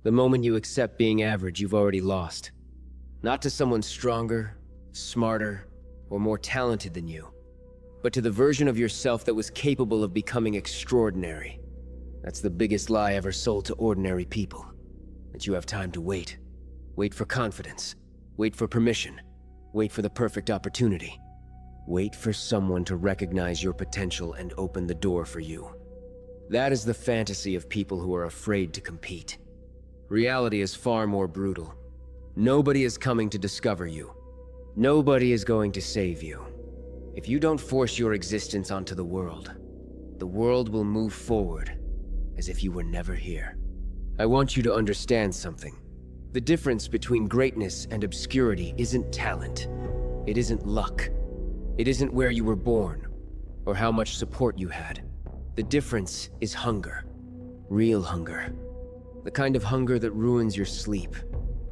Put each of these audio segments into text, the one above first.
The moment you accept being average, you've already lost. Not to someone stronger, smarter, or more talented than you, but to the version of yourself that was capable of becoming extraordinary. That's the biggest lie ever sold to ordinary people. That you have time to wait. Wait for confidence. Wait for permission. Wait for the perfect opportunity. Wait for someone to recognize your potential and open the door for you. That is the fantasy of people who are afraid to compete. Reality is far more brutal. Nobody is coming to discover you. Nobody is going to save you. If you don't force your existence onto the world will move forward as if you were never here. I want you to understand something. The difference between greatness and obscurity isn't talent. It isn't luck. It isn't where you were born or how much support you had. The difference is hunger. Real hunger. The kind of hunger that ruins your sleep.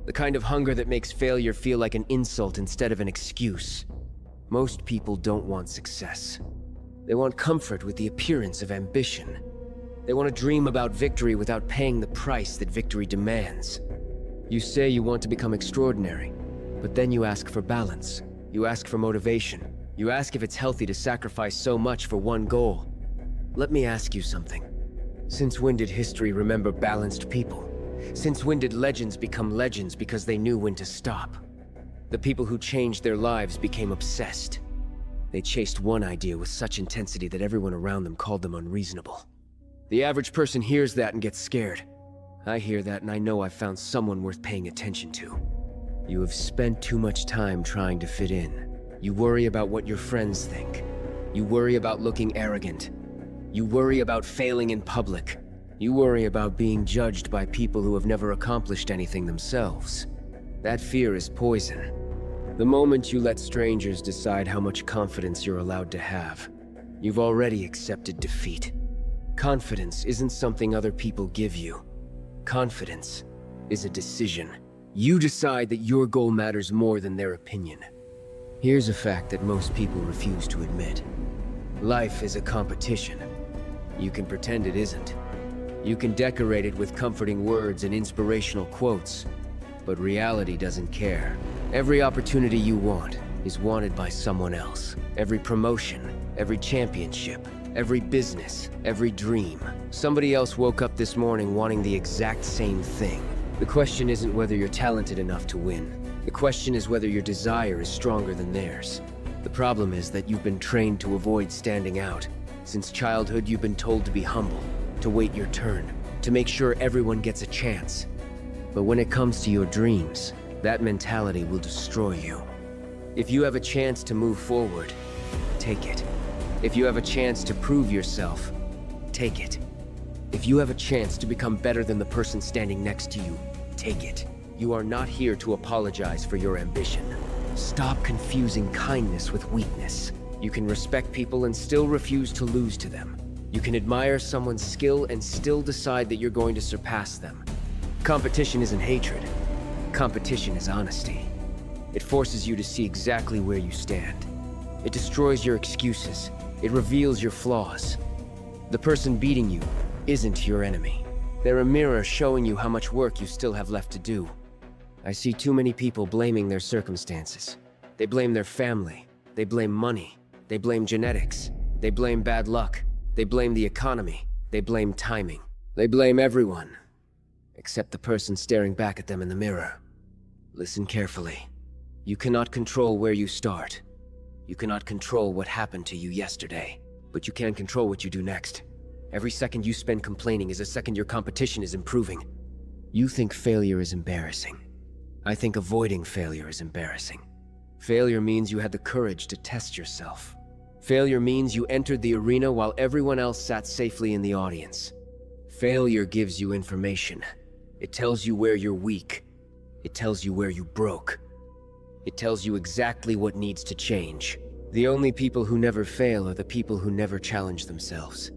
The kind of hunger that makes failure feel like an insult instead of an excuse. Most people don't want success. They want comfort with the appearance of ambition. They want to dream about victory without paying the price that victory demands. You say you want to become extraordinary, but then you ask for balance. You ask for motivation. You ask if it's healthy to sacrifice so much for one goal. Let me ask you something. Since when did history remember balanced people? Since when did legends become legends because they knew when to stop? The people who changed their lives became obsessed. They chased one idea with such intensity that everyone around them called them unreasonable. The average person hears that and gets scared. I hear that and I know I've found someone worth paying attention to. You have spent too much time trying to fit in. You worry about what your friends think. You worry about looking arrogant. You worry about failing in public. You worry about being judged by people who have never accomplished anything themselves. That fear is poison. The moment you let strangers decide how much confidence you're allowed to have, you've already accepted defeat. Confidence isn't something other people give you. Confidence is a decision. You decide that your goal matters more than their opinion. Here's a fact that most people refuse to admit. Life is a competition. You can pretend it isn't. You can decorate it with comforting words and inspirational quotes, but reality doesn't care. Every opportunity you want is wanted by someone else. Every promotion, every championship, every business, every dream. Somebody else woke up this morning wanting the exact same thing. The question isn't whether you're talented enough to win. The question is whether your desire is stronger than theirs. The problem is that you've been trained to avoid standing out. Since childhood, you've been told to be humble, to wait your turn, to make sure everyone gets a chance. But when it comes to your dreams, that mentality will destroy you. If you have a chance to move forward, take it. If you have a chance to prove yourself, take it. If you have a chance to become better than the person standing next to you, take it. You are not here to apologize for your ambition. Stop confusing kindness with weakness. You can respect people and still refuse to lose to them. You can admire someone's skill and still decide that you're going to surpass them. Competition isn't hatred. Competition is honesty. It forces you to see exactly where you stand. It destroys your excuses. It reveals your flaws. The person beating you isn't your enemy. They're a mirror showing you how much work you still have left to do. I see too many people blaming their circumstances. They blame their family. They blame money. They blame genetics. They blame bad luck. They blame the economy. They blame timing. They blame everyone, except the person staring back at them in the mirror. Listen carefully. You cannot control where you start. You cannot control what happened to you yesterday, but you can control what you do next. Every second you spend complaining is a second your competition is improving. You think failure is embarrassing. I think avoiding failure is embarrassing. Failure means you had the courage to test yourself. Failure means you entered the arena while everyone else sat safely in the audience. Failure gives you information. It tells you where you're weak. It tells you where you broke. It tells you exactly what needs to change. The only people who never fail are the people who never challenge themselves.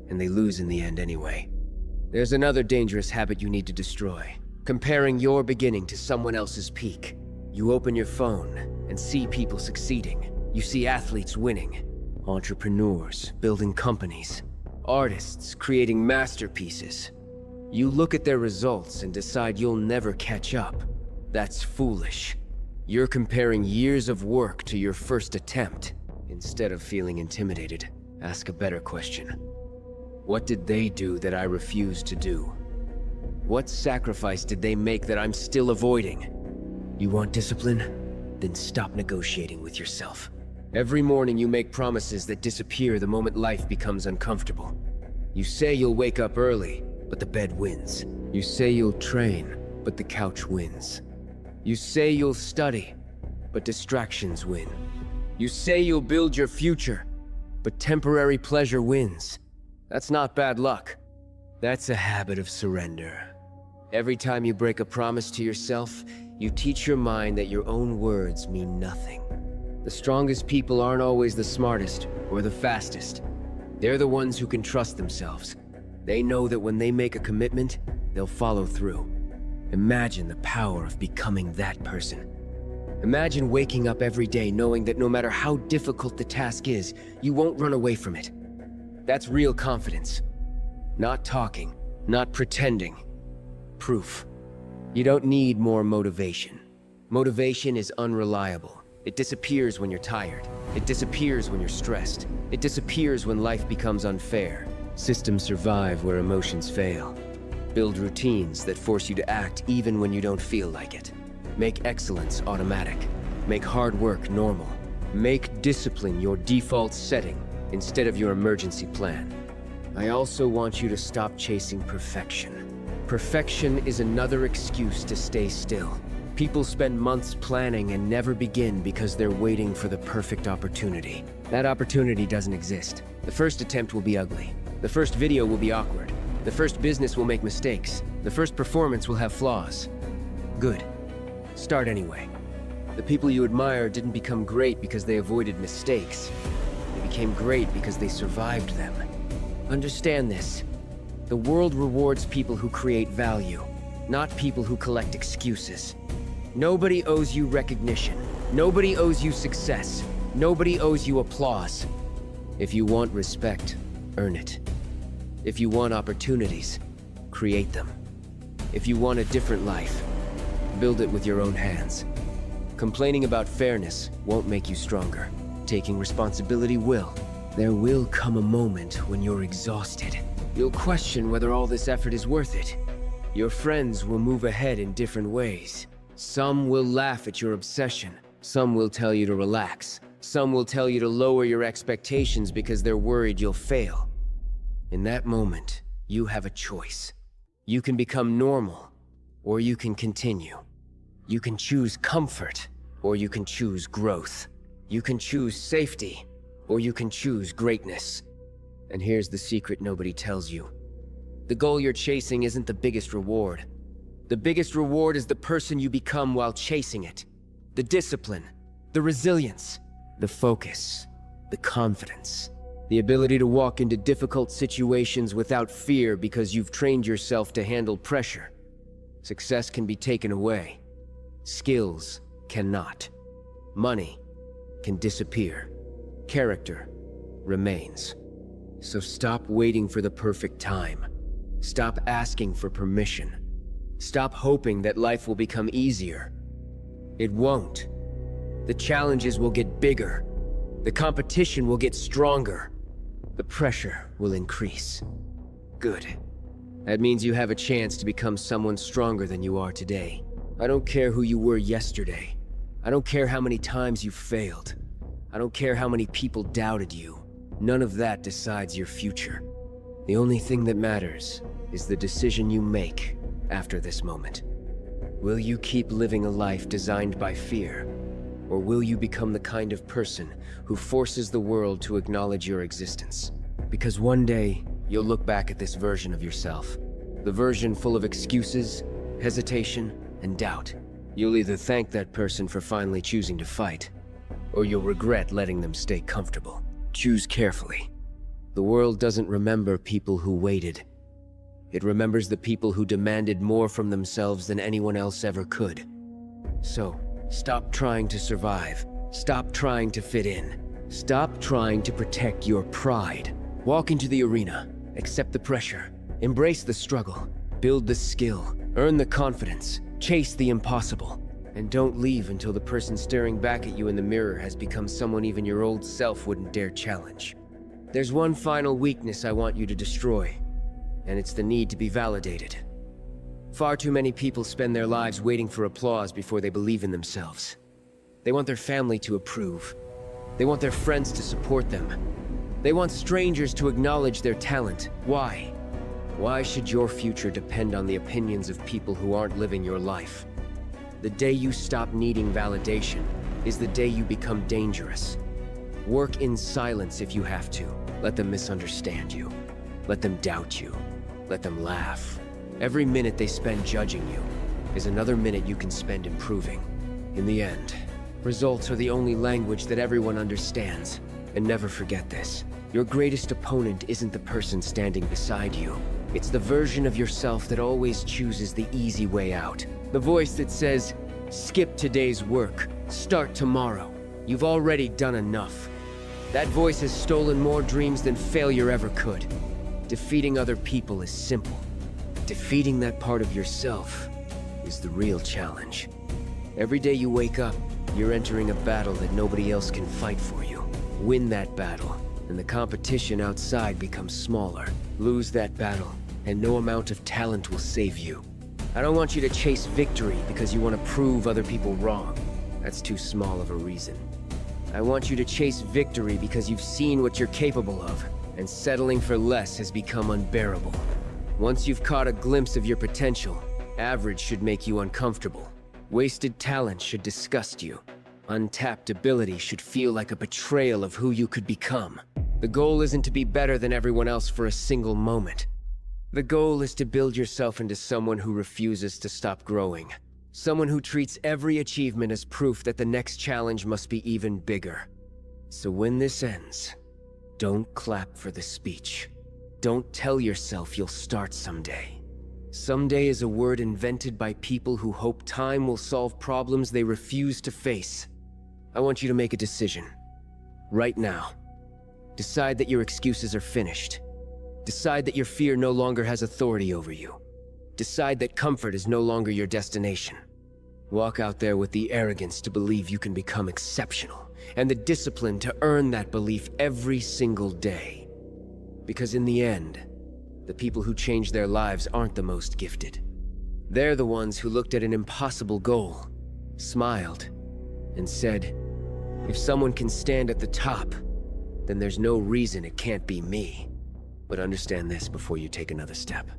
And they lose in the end anyway. There's another dangerous habit you need to destroy. Comparing your beginning to someone else's peak. You open your phone and see people succeeding. You see athletes winning, entrepreneurs building companies, artists creating masterpieces. You look at their results and decide you'll never catch up. That's foolish. You're comparing years of work to your first attempt. Instead of feeling intimidated, ask a better question. What did they do that I refuse to do? What sacrifice did they make that I'm still avoiding? You want discipline? Then stop negotiating with yourself. Every morning you make promises that disappear the moment life becomes uncomfortable. You say you'll wake up early, but the bed wins. You say you'll train, but the couch wins. You say you'll study, but distractions win. You say you'll build your future, but temporary pleasure wins. That's not bad luck. That's a habit of surrender. Every time you break a promise to yourself, you teach your mind that your own words mean nothing. The strongest people aren't always the smartest or the fastest. They're the ones who can trust themselves. They know that when they make a commitment, they'll follow through. Imagine the power of becoming that person. Imagine waking up every day knowing that no matter how difficult the task is, you won't run away from it. That's real confidence. Not talking, not pretending. Proof. You don't need more motivation. Motivation is unreliable. It disappears when you're tired. It disappears when you're stressed. It disappears when life becomes unfair. Systems survive where emotions fail. Build routines that force you to act even when you don't feel like it. Make excellence automatic. Make hard work normal. Make discipline your default setting instead of your emergency plan. I also want you to stop chasing perfection. Perfection is another excuse to stay still. People spend months planning and never begin because they're waiting for the perfect opportunity. That opportunity doesn't exist. The first attempt will be ugly. The first video will be awkward. The first business will make mistakes. The first performance will have flaws. Good. Start anyway. The people you admire didn't become great because they avoided mistakes. They became great because they survived them. Understand this. The world rewards people who create value, not people who collect excuses. Nobody owes you recognition. Nobody owes you success. Nobody owes you applause. If you want respect, earn it. If you want opportunities, create them. If you want a different life, build it with your own hands. Complaining about fairness won't make you stronger. Taking responsibility will. There will come a moment when you're exhausted. You'll question whether all this effort is worth it. Your friends will move ahead in different ways. Some will laugh at your obsession. Some will tell you to relax. Some will tell you to lower your expectations because they're worried you'll fail. In that moment, you have a choice. You can become normal, or you can continue. You can choose comfort, or you can choose growth. You can choose safety, or you can choose greatness. And here's the secret nobody tells you. The goal you're chasing isn't the biggest reward. The biggest reward is the person you become while chasing it. The discipline, the resilience, the focus, the confidence. The ability to walk into difficult situations without fear because you've trained yourself to handle pressure. Success can be taken away. Skills cannot. Money can disappear. Character remains. So stop waiting for the perfect time. Stop asking for permission. Stop hoping that life will become easier. It won't. The challenges will get bigger. The competition will get stronger. The pressure will increase. Good. That means you have a chance to become someone stronger than you are today. I don't care who you were yesterday. I don't care how many times you failed. I don't care how many people doubted you. None of that decides your future. The only thing that matters is the decision you make after this moment. Will you keep living a life designed by fear? Or will you become the kind of person who forces the world to acknowledge your existence? Because one day, you'll look back at this version of yourself. The version full of excuses, hesitation, and doubt. You'll either thank that person for finally choosing to fight, or you'll regret letting them stay comfortable. Choose carefully. The world doesn't remember people who waited. It remembers the people who demanded more from themselves than anyone else ever could. So, stop trying to survive. Stop trying to fit in. Stop trying to protect your pride. Walk into the arena. Accept the pressure. Embrace the struggle. Build the skill, earn the confidence, chase the impossible. And don't leave until the person staring back at you in the mirror has become someone even your old self wouldn't dare challenge. There's one final weakness I want you to destroy, and it's the need to be validated. Far too many people spend their lives waiting for applause before they believe in themselves. They want their family to approve. They want their friends to support them. They want strangers to acknowledge their talent. Why? Why should your future depend on the opinions of people who aren't living your life? The day you stop needing validation is the day you become dangerous. Work in silence if you have to. Let them misunderstand you. Let them doubt you. Let them laugh. Every minute they spend judging you is another minute you can spend improving. In the end, results are the only language that everyone understands. And never forget this. Your greatest opponent isn't the person standing beside you. It's the version of yourself that always chooses the easy way out. The voice that says, skip today's work, start tomorrow. You've already done enough. That voice has stolen more dreams than failure ever could. Defeating other people is simple. Defeating that part of yourself is the real challenge. Every day you wake up, you're entering a battle that nobody else can fight for you. Win that battle, and the competition outside becomes smaller. Lose that battle, and no amount of talent will save you. I don't want you to chase victory because you want to prove other people wrong. That's too small of a reason. I want you to chase victory because you've seen what you're capable of, and settling for less has become unbearable. Once you've caught a glimpse of your potential, average should make you uncomfortable. Wasted talent should disgust you. Untapped ability should feel like a betrayal of who you could become. The goal isn't to be better than everyone else for a single moment. The goal is to build yourself into someone who refuses to stop growing. Someone who treats every achievement as proof that the next challenge must be even bigger. So when this ends, don't clap for the speech. Don't tell yourself you'll start someday. Someday is a word invented by people who hope time will solve problems they refuse to face. I want you to make a decision. Right now. Decide that your excuses are finished. Decide that your fear no longer has authority over you. Decide that comfort is no longer your destination. Walk out there with the arrogance to believe you can become exceptional, and the discipline to earn that belief every single day. Because in the end, the people who change their lives aren't the most gifted. They're the ones who looked at an impossible goal, smiled, and said, if someone can stand at the top, then there's no reason it can't be me. But understand this before you take another step.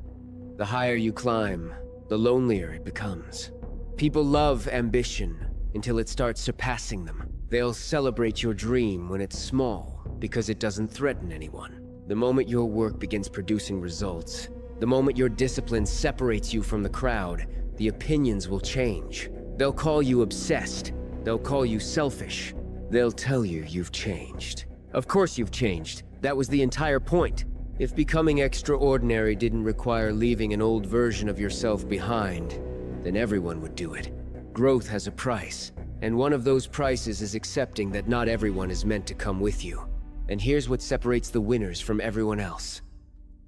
The higher you climb, the lonelier it becomes. People love ambition until it starts surpassing them. They'll celebrate your dream when it's small because it doesn't threaten anyone. The moment your work begins producing results, the moment your discipline separates you from the crowd, the opinions will change. They'll call you obsessed. They'll call you selfish. They'll tell you you've changed. Of course you've changed. That was the entire point. If becoming extraordinary didn't require leaving an old version of yourself behind, then everyone would do it. Growth has a price, and one of those prices is accepting that not everyone is meant to come with you. And here's what separates the winners from everyone else.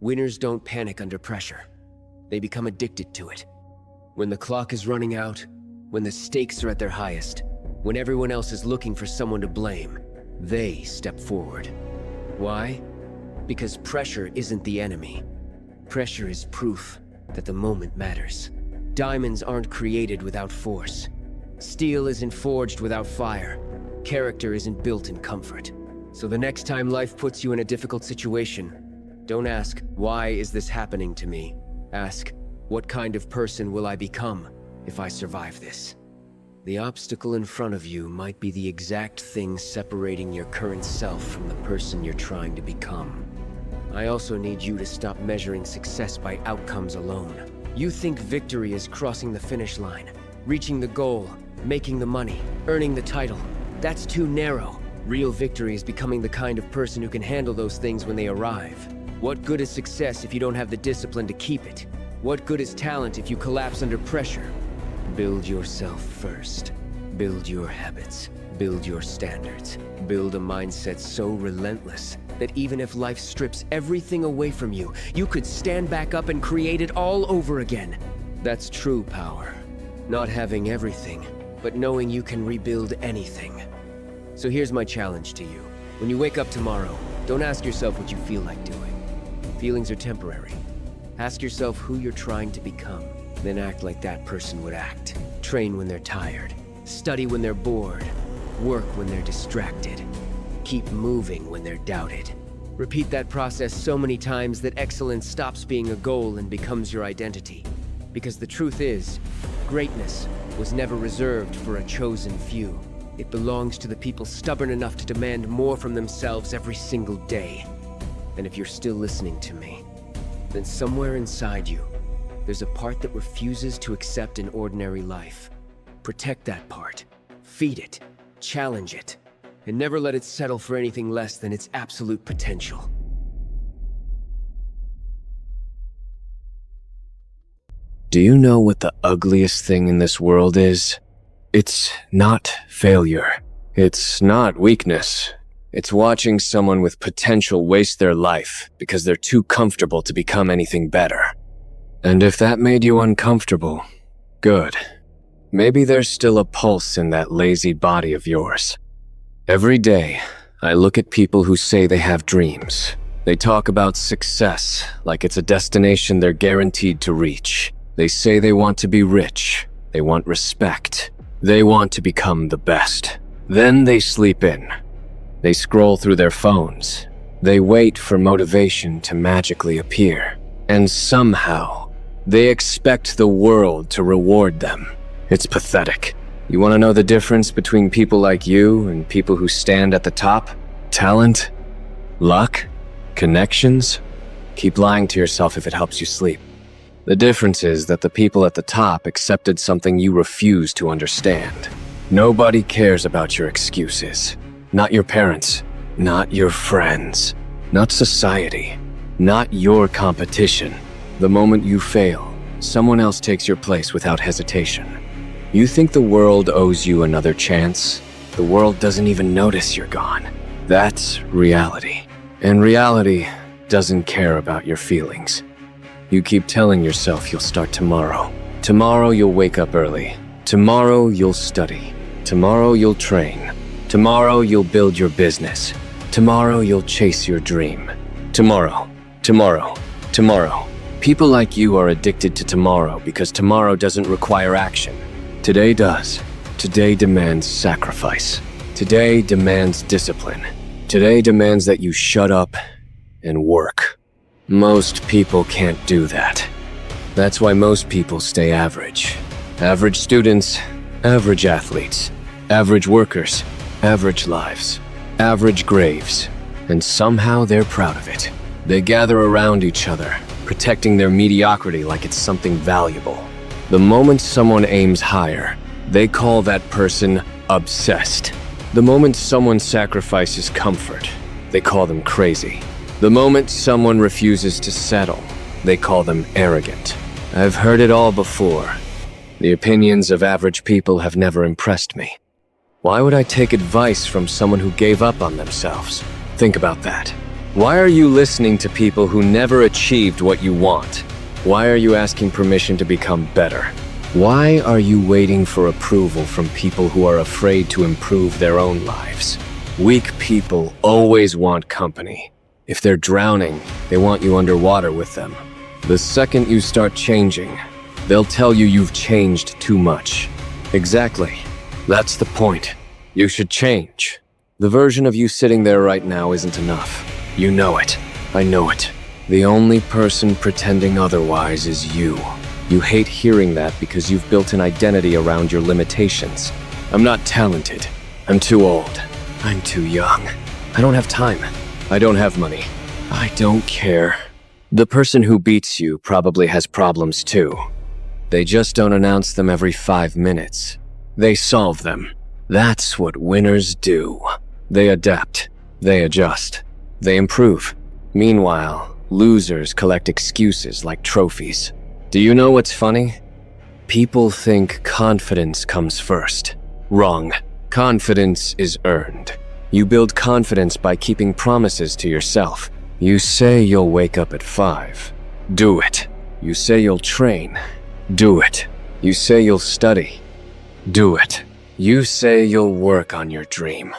Winners don't panic under pressure. They become addicted to it. When the clock is running out, when the stakes are at their highest, when everyone else is looking for someone to blame, they step forward. Why? Because pressure isn't the enemy. Pressure is proof that the moment matters. Diamonds aren't created without force. Steel isn't forged without fire. Character isn't built in comfort. So the next time life puts you in a difficult situation, don't ask, why is this happening to me? Ask, what kind of person will I become if I survive this? The obstacle in front of you might be the exact thing separating your current self from the person you're trying to become. I also need you to stop measuring success by outcomes alone. You think victory is crossing the finish line, reaching the goal, making the money, earning the title. That's too narrow. Real victory is becoming the kind of person who can handle those things when they arrive. What good is success if you don't have the discipline to keep it? What good is talent if you collapse under pressure? Build yourself first. Build your habits. Build your standards. Build a mindset so relentless That even if life strips everything away from you, you could stand back up and create it all over again. That's true power. Not having everything, but knowing you can rebuild anything. So here's my challenge to you. When you wake up tomorrow, don't ask yourself what you feel like doing. Feelings are temporary. Ask yourself who you're trying to become, then act like that person would act. Train when they're tired. Study when they're bored. Work when they're distracted. Keep moving when they're doubted. Repeat that process so many times that excellence stops being a goal and becomes your identity. Because the truth is, greatness was never reserved for a chosen few. It belongs to the people stubborn enough to demand more from themselves every single day. And if you're still listening to me, then somewhere inside you, there's a part that refuses to accept an ordinary life. Protect that part. Feed it. Challenge it. And never let it settle for anything less than its absolute potential. Do you know what the ugliest thing in this world is? It's not failure. It's not weakness. It's watching someone with potential waste their life because they're too comfortable to become anything better. And if that made you uncomfortable, good. Maybe there's still a pulse in that lazy body of yours. Every day, I look at people who say they have dreams. They talk about success like it's a destination they're guaranteed to reach. They say they want to be rich. They want respect. They want to become the best. Then they sleep in. They scroll through their phones. They wait for motivation to magically appear. And somehow, they expect the world to reward them. It's pathetic. You want to know the difference between people like you and people who stand at the top? Talent? Luck? Connections? Keep lying to yourself if it helps you sleep. The difference is that the people at the top accepted something you refuse to understand. Nobody cares about your excuses. Not your parents. Not your friends. Not society. Not your competition. The moment you fail, someone else takes your place without hesitation. You think the world owes you another chance? The world doesn't even notice you're gone. That's reality. And reality doesn't care about your feelings. You keep telling yourself you'll start tomorrow. Tomorrow you'll wake up early. Tomorrow you'll study. Tomorrow you'll train. Tomorrow you'll build your business. Tomorrow you'll chase your dream. Tomorrow, tomorrow, tomorrow. People like you are addicted to tomorrow because tomorrow doesn't require action. Today does. Today demands sacrifice. Today demands discipline. Today demands that you shut up and work. Most people can't do that. That's why most people stay average. Average students, average athletes, average workers, average lives, average graves. And somehow they're proud of it. They gather around each other, protecting their mediocrity like it's something valuable. The moment someone aims higher, they call that person obsessed. The moment someone sacrifices comfort, they call them crazy. The moment someone refuses to settle, they call them arrogant. I've heard it all before. The opinions of average people have never impressed me. Why would I take advice from someone who gave up on themselves? Think about that. Why are you listening to people who never achieved what you want? Why are you asking permission to become better? Why are you waiting for approval from people who are afraid to improve their own lives? Weak people always want company. If they're drowning, they want you underwater with them. The second you start changing, they'll tell you you've changed too much. Exactly. That's the point. You should change. The version of you sitting there right now isn't enough. You know it. I know it. The only person pretending otherwise is you. You hate hearing that because you've built an identity around your limitations. I'm not talented. I'm too old. I'm too young. I don't have time. I don't have money. I don't care. The person who beats you probably has problems too. They just don't announce them every 5 minutes. They solve them. That's what winners do. They adapt. They adjust. They improve. Meanwhile, losers collect excuses like trophies. Do you know what's funny? People think confidence comes first. Wrong. Confidence is earned. You build confidence by keeping promises to yourself. You say you'll wake up at 5. Do it. You say you'll train. Do it. You say you'll study. Do it. You say you'll work on your dream.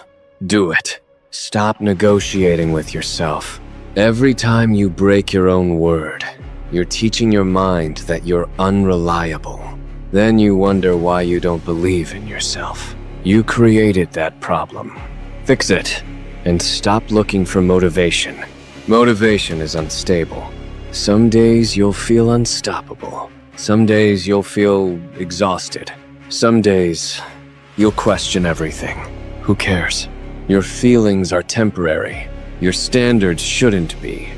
Do it. Stop negotiating with yourself. Every time you break your own word, you're teaching your mind that you're unreliable. Then you wonder why you don't believe in yourself. You created that problem. Fix it, and stop looking for motivation. Motivation is unstable. Some days you'll feel unstoppable. Some days you'll feel exhausted. Some days you'll question everything. Who cares? Your feelings are temporary. Your standards shouldn't be.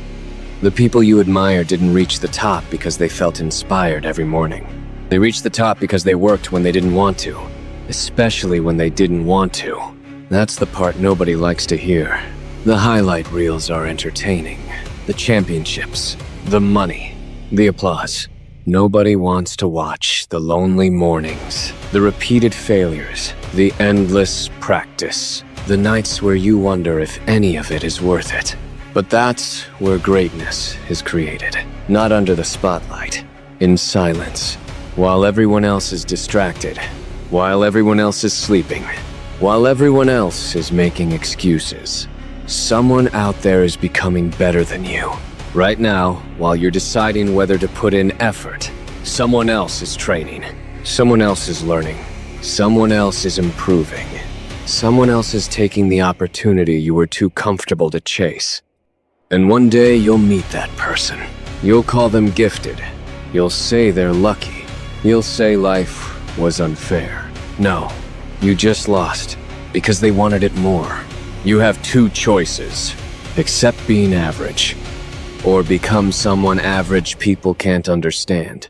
The people you admire didn't reach the top because they felt inspired every morning. They reached the top because they worked when they didn't want to, especially when they didn't want to. That's the part nobody likes to hear. The highlight reels are entertaining. The championships, the money, the applause. Nobody wants to watch the lonely mornings, the repeated failures, the endless practice, the nights where you wonder if any of it is worth it. But that's where greatness is created. Not under the spotlight, in silence, while everyone else is distracted, while everyone else is sleeping, while everyone else is making excuses. Someone out there is becoming better than you. Right now, while you're deciding whether to put in effort, someone else is training. Someone else is learning. Someone else is improving. Someone else is taking the opportunity you were too comfortable to chase. And one day you'll meet that person. You'll call them gifted. You'll say they're lucky. You'll say life was unfair. No. You just lost, because they wanted it more. You have 2 choices. Accept being average, or become someone average people can't understand.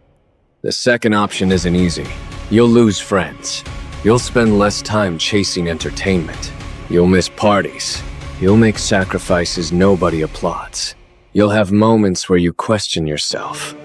The second option isn't easy. You'll lose friends. You'll spend less time chasing entertainment. You'll miss parties. You'll make sacrifices nobody applauds. You'll have moments where you question yourself.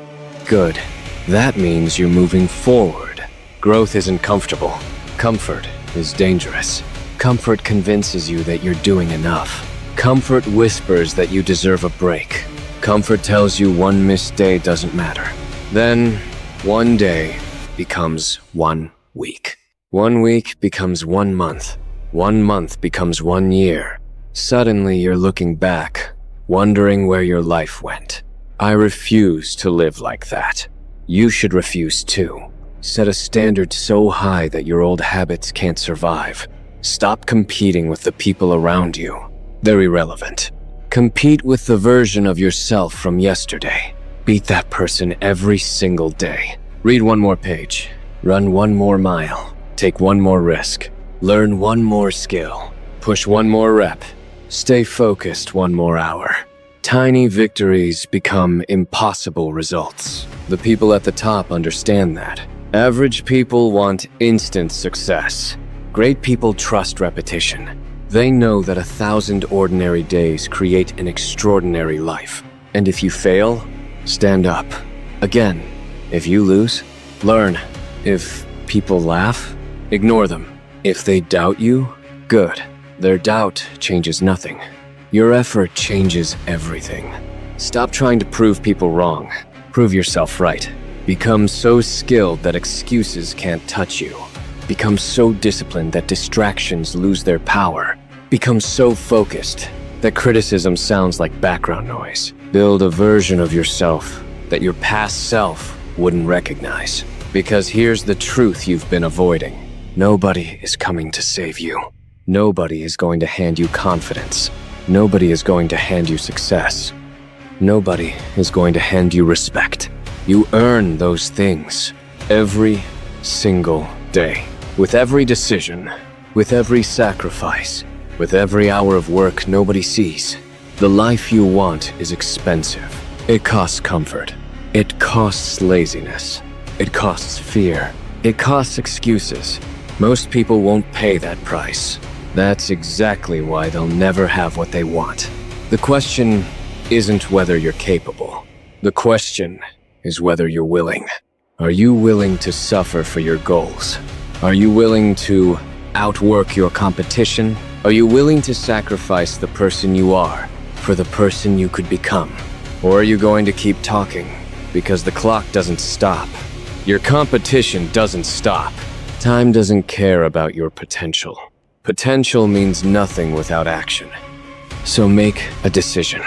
Good. That means you're moving forward. Growth isn't comfortable. Comfort is dangerous. Comfort convinces you that you're doing enough. Comfort whispers that you deserve a break. Comfort tells you one missed day doesn't matter. Then, one day becomes 1 week. 1 week becomes 1 month. 1 month becomes 1 year. Suddenly you're looking back, wondering where your life went. I refuse to live like that. You should refuse too. Set a standard so high that your old habits can't survive. Stop competing with the people around you. They're irrelevant. Compete with the version of yourself from yesterday. Beat that person every single day. Read 1 more page. Run 1 more mile. Take 1 more risk. Learn 1 more skill. Push 1 more rep. Stay focused 1 more hour. Tiny victories become impossible results. The people at the top understand that. Average people want instant success. Great people trust repetition. They know that 1,000 ordinary days create an extraordinary life. And if you fail, stand up. Again. If you lose, learn. If people laugh, ignore them. If they doubt you, good. Their doubt changes nothing. Your effort changes everything. Stop trying to prove people wrong. Prove yourself right. Become so skilled that excuses can't touch you. Become so disciplined that distractions lose their power. Become so focused that criticism sounds like background noise. Build a version of yourself that your past self wouldn't recognize. Because here's the truth you've been avoiding. Nobody is coming to save you. Nobody is going to hand you confidence. Nobody is going to hand you success. Nobody is going to hand you respect. You earn those things every single day. With every decision, with every sacrifice, with every hour of work nobody sees. The life you want is expensive. It costs comfort. It costs laziness. It costs fear. It costs excuses. Most people won't pay that price. That's exactly why they'll never have what they want. The question isn't whether you're capable. The question is whether you're willing. Are you willing to suffer for your goals? Are you willing to outwork your competition? Are you willing to sacrifice the person you are for the person you could become? Or are you going to keep talking? Because the clock doesn't stop. Your competition doesn't stop. Time doesn't care about your potential. Potential means nothing without action. So make a decision.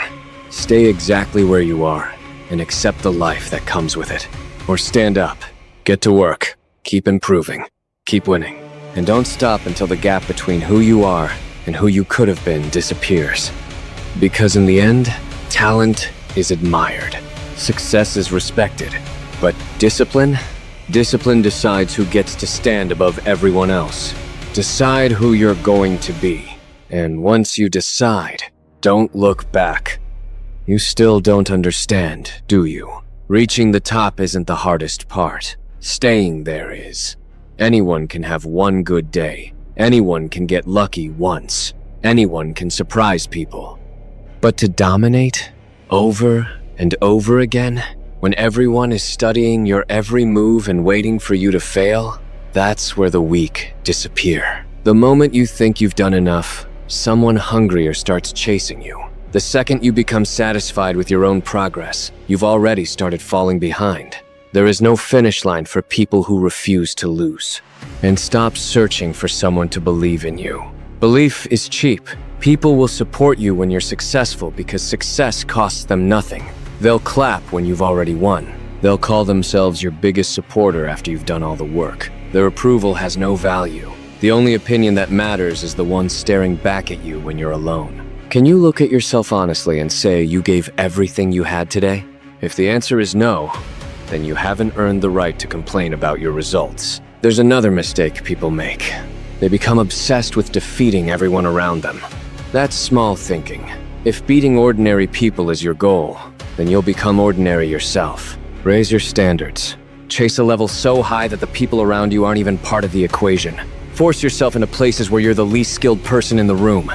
Stay exactly where you are and accept the life that comes with it. Or stand up, get to work, keep improving, keep winning. And don't stop until the gap between who you are and who you could have been disappears. Because in the end, talent is admired. Success is respected. But discipline? Discipline decides who gets to stand above everyone else. Decide who you're going to be. And once you decide, don't look back. You still don't understand, do you? Reaching the top isn't the hardest part. Staying there is. Anyone can have one good day. Anyone can get lucky once. Anyone can surprise people. But to dominate, over and over again, when everyone is studying your every move and waiting for you to fail, that's where the weak disappear. The moment you think you've done enough, someone hungrier starts chasing you. The second you become satisfied with your own progress, you've already started falling behind. There is no finish line for people who refuse to lose. And stop searching for someone to believe in you. Belief is cheap. People will support you when you're successful because success costs them nothing. They'll clap when you've already won. They'll call themselves your biggest supporter after you've done all the work. Their approval has no value. The only opinion that matters is the one staring back at you when you're alone. Can you look at yourself honestly and say you gave everything you had today? If the answer is no, then you haven't earned the right to complain about your results. There's another mistake people make. They become obsessed with defeating everyone around them. That's small thinking. If beating ordinary people is your goal, then you'll become ordinary yourself. Raise your standards. Chase a level so high that the people around you aren't even part of the equation. Force yourself into places where you're the least skilled person in the room.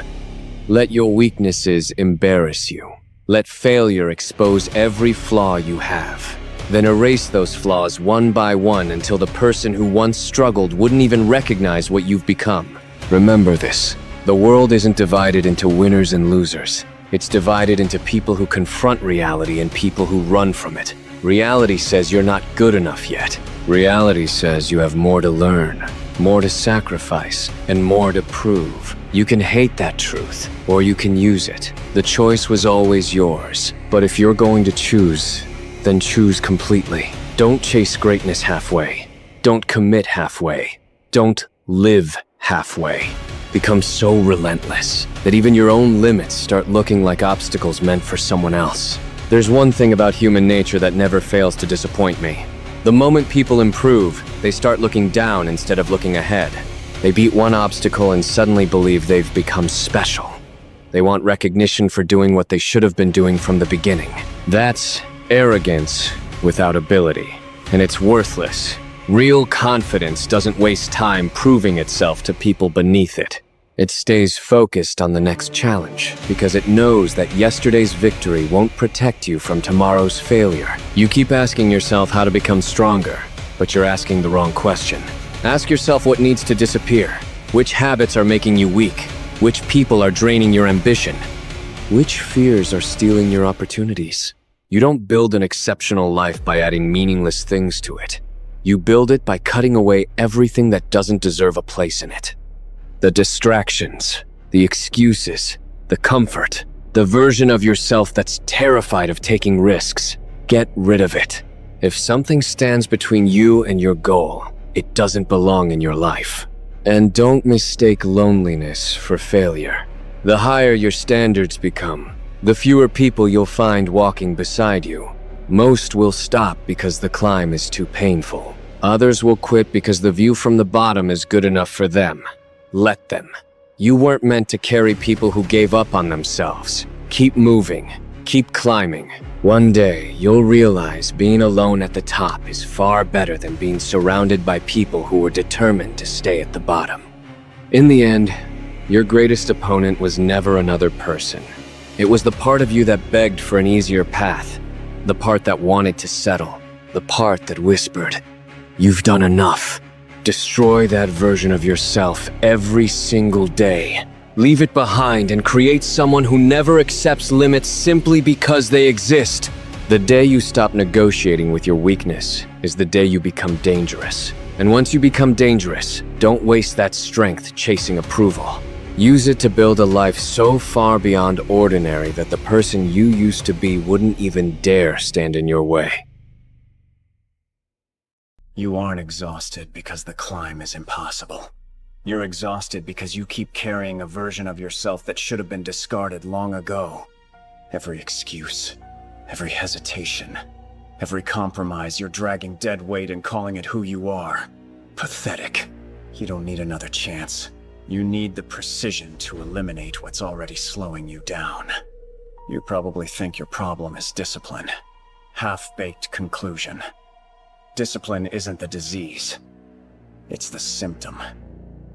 Let your weaknesses embarrass you. Let failure expose every flaw you have. Then erase those flaws one by one until the person who once struggled wouldn't even recognize what you've become. Remember this. The world isn't divided into winners and losers. It's divided into people who confront reality and people who run from it. Reality says you're not good enough yet. Reality says you have more to learn, more to sacrifice, and more to prove. You can hate that truth, or you can use it. The choice was always yours. But if you're going to choose, then choose completely. Don't chase greatness halfway. Don't commit halfway. Don't live halfway. Become so relentless that even your own limits start looking like obstacles meant for someone else. There's one thing about human nature that never fails to disappoint me. The moment people improve, they start looking down instead of looking ahead. They beat one obstacle and suddenly believe they've become special. They want recognition for doing what they should have been doing from the beginning. That's arrogance without ability, and it's worthless. Real confidence doesn't waste time proving itself to people beneath it. It stays focused on the next challenge because it knows that yesterday's victory won't protect you from tomorrow's failure. You keep asking yourself how to become stronger, but you're asking the wrong question. Ask yourself what needs to disappear. Which habits are making you weak? Which people are draining your ambition? Which fears are stealing your opportunities? You don't build an exceptional life by adding meaningless things to it. You build it by cutting away everything that doesn't deserve a place in it. The distractions, the excuses, the comfort, the version of yourself that's terrified of taking risks. Get rid of it. If something stands between you and your goal, it doesn't belong in your life. And don't mistake loneliness for failure. The higher your standards become, the fewer people you'll find walking beside you. Most will stop because the climb is too painful. Others will quit because the view from the bottom is good enough for them. Let them. You weren't meant to carry people who gave up on themselves. Keep moving. Keep climbing. One day, you'll realize being alone at the top is far better than being surrounded by people who were determined to stay at the bottom. In the end, your greatest opponent was never another person. It was the part of you that begged for an easier path. The part that wanted to settle. The part that whispered, "You've done enough." Destroy that version of yourself every single day. Leave it behind and create someone who never accepts limits simply because they exist. The day you stop negotiating with your weakness is the day you become dangerous. And once you become dangerous, don't waste that strength chasing approval. Use it to build a life so far beyond ordinary that the person you used to be wouldn't even dare stand in your way. You aren't exhausted because the climb is impossible. You're exhausted because you keep carrying a version of yourself that should have been discarded long ago. Every excuse, every hesitation, every compromise, you're dragging dead weight and calling it who you are. Pathetic. You don't need another chance. You need the precision to eliminate what's already slowing you down. You probably think your problem is discipline. Half-baked conclusion. Discipline isn't the disease. It's the symptom.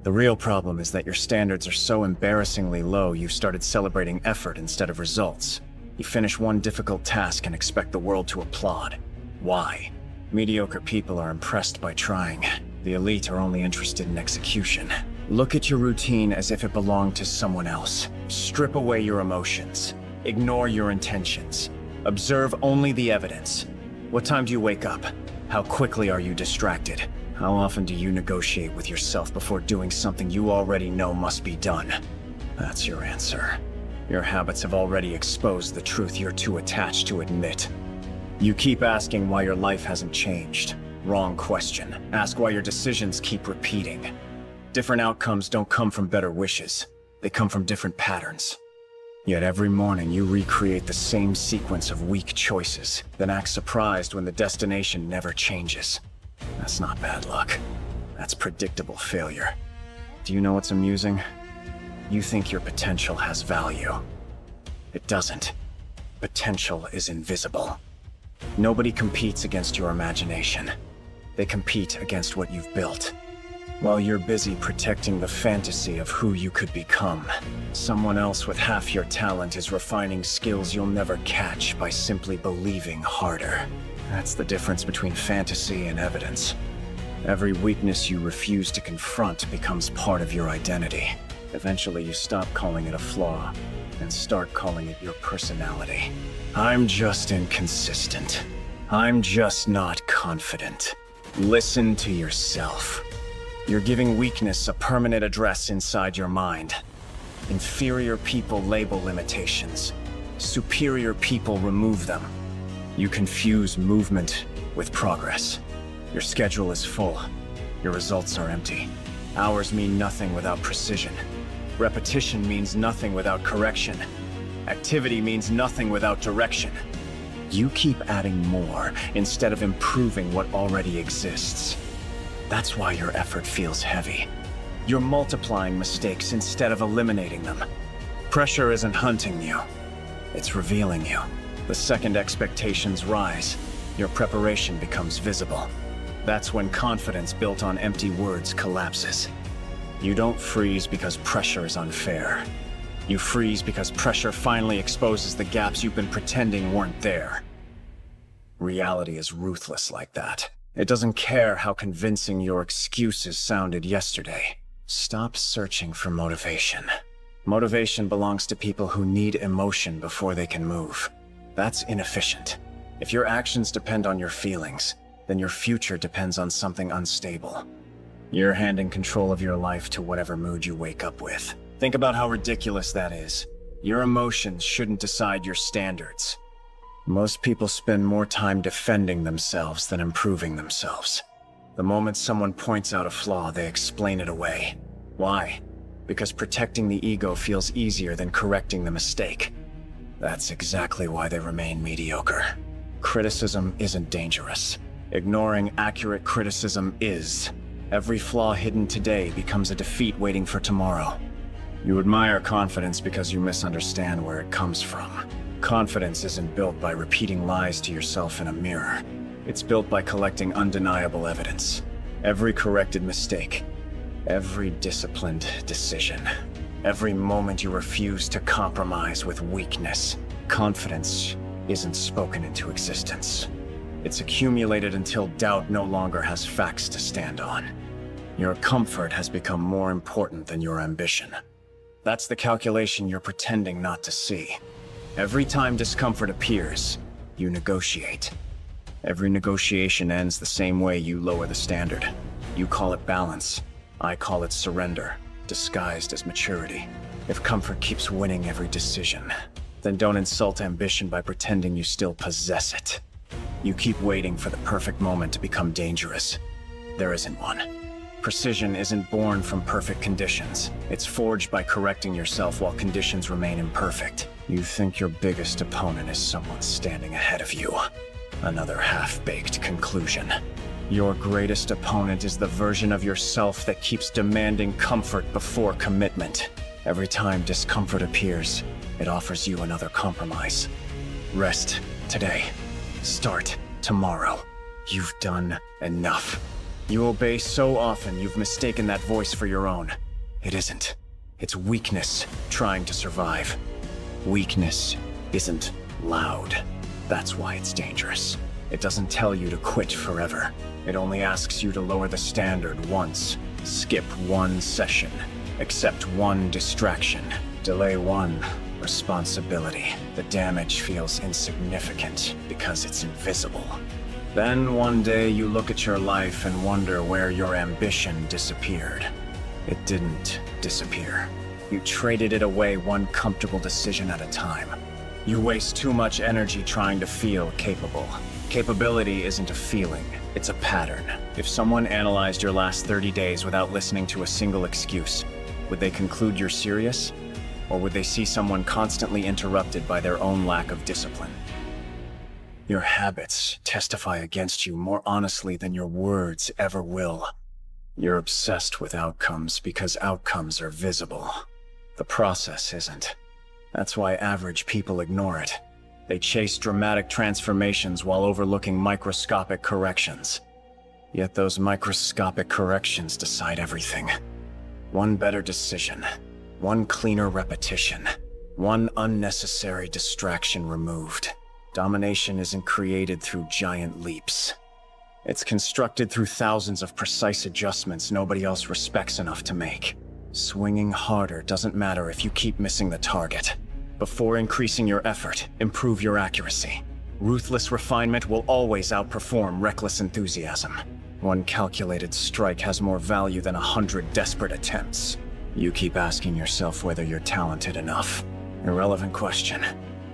The real problem is that your standards are so embarrassingly low you've started celebrating effort instead of results. You finish one difficult task and expect the world to applaud. Why? Mediocre people are impressed by trying. The elite are only interested in execution. Look at your routine as if it belonged to someone else. Strip away your emotions. Ignore your intentions. Observe only the evidence. What time do you wake up? How quickly are you distracted? How often do you negotiate with yourself before doing something you already know must be done? That's your answer. Your habits have already exposed the truth you're too attached to admit. You keep asking why your life hasn't changed. Wrong question. Ask why your decisions keep repeating. Different outcomes don't come from better wishes. They come from different patterns. Yet every morning you recreate the same sequence of weak choices, then act surprised when the destination never changes. That's not bad luck. That's predictable failure. Do you know what's amusing? You think your potential has value. It doesn't. Potential is invisible. Nobody competes against your imagination. They compete against what you've built. While you're busy protecting the fantasy of who you could become, someone else with half your talent is refining skills you'll never catch by simply believing harder. That's the difference between fantasy and evidence. Every weakness you refuse to confront becomes part of your identity. Eventually you stop calling it a flaw and start calling it your personality. I'm just inconsistent. I'm just not confident. Listen to yourself. You're giving weakness a permanent address inside your mind. Inferior people label limitations. Superior people remove them. You confuse movement with progress. Your schedule is full. Your results are empty. Hours mean nothing without precision. Repetition means nothing without correction. Activity means nothing without direction. You keep adding more instead of improving what already exists. That's why your effort feels heavy. You're multiplying mistakes instead of eliminating them. Pressure isn't hunting you. It's revealing you. The second expectations rise, your preparation becomes visible. That's when confidence built on empty words collapses. You don't freeze because pressure is unfair. You freeze because pressure finally exposes the gaps you've been pretending weren't there. Reality is ruthless like that. It doesn't care how convincing your excuses sounded yesterday. Stop searching for motivation. Motivation belongs to people who need emotion before they can move. That's inefficient. If your actions depend on your feelings, then your future depends on something unstable. You're handing control of your life to whatever mood you wake up with. Think about how ridiculous that is. Your emotions shouldn't decide your standards. Most people spend more time defending themselves than improving themselves. The moment someone points out a flaw, they explain it away. Why? Because protecting the ego feels easier than correcting the mistake. That's exactly why they remain mediocre. Criticism isn't dangerous. Ignoring accurate criticism is. Every flaw hidden today becomes a defeat waiting for tomorrow. You admire confidence because you misunderstand where it comes from. Confidence isn't built by repeating lies to yourself in a mirror. It's built by collecting undeniable evidence. Every corrected mistake, every disciplined decision, every moment you refuse to compromise with weakness. Confidence isn't spoken into existence. It's accumulated until doubt no longer has facts to stand on. Your comfort has become more important than your ambition. That's the calculation you're pretending not to see. Every time discomfort appears, you negotiate. Every negotiation ends the same way you lower the standard. You call it balance. I call it surrender, disguised as maturity. If comfort keeps winning every decision, then don't insult ambition by pretending you still possess it. You keep waiting for the perfect moment to become dangerous. There isn't one. Precision isn't born from perfect conditions. It's forged by correcting yourself while conditions remain imperfect. You think your biggest opponent is someone standing ahead of you. Another half-baked conclusion. Your greatest opponent is the version of yourself that keeps demanding comfort before commitment. Every time discomfort appears, it offers you another compromise. Rest today. Start tomorrow. You've done enough. You obey so often you've mistaken that voice for your own. It isn't. It's weakness trying to survive. Weakness isn't loud. That's why it's dangerous. It doesn't tell you to quit forever. It only asks you to lower the standard once, skip one session, accept one distraction, delay one responsibility. The damage feels insignificant because it's invisible. Then one day you look at your life and wonder where your ambition disappeared. It didn't disappear. You traded it away one comfortable decision at a time. You waste too much energy trying to feel capable. Capability isn't a feeling, it's a pattern. If someone analyzed your last 30 days without listening to a single excuse, would they conclude you're serious? Or would they see someone constantly interrupted by their own lack of discipline? Your habits testify against you more honestly than your words ever will. You're obsessed with outcomes because outcomes are visible. The process isn't. That's why average people ignore it. They chase dramatic transformations while overlooking microscopic corrections. Yet those microscopic corrections decide everything. One better decision, one cleaner repetition, one unnecessary distraction removed. Domination isn't created through giant leaps. It's constructed through thousands of precise adjustments nobody else respects enough to make. Swinging harder doesn't matter if you keep missing the target. Before increasing your effort, improve your accuracy. Ruthless refinement will always outperform reckless enthusiasm. One calculated strike has more value than 100 desperate attempts. You keep asking yourself whether you're talented enough. Irrelevant question.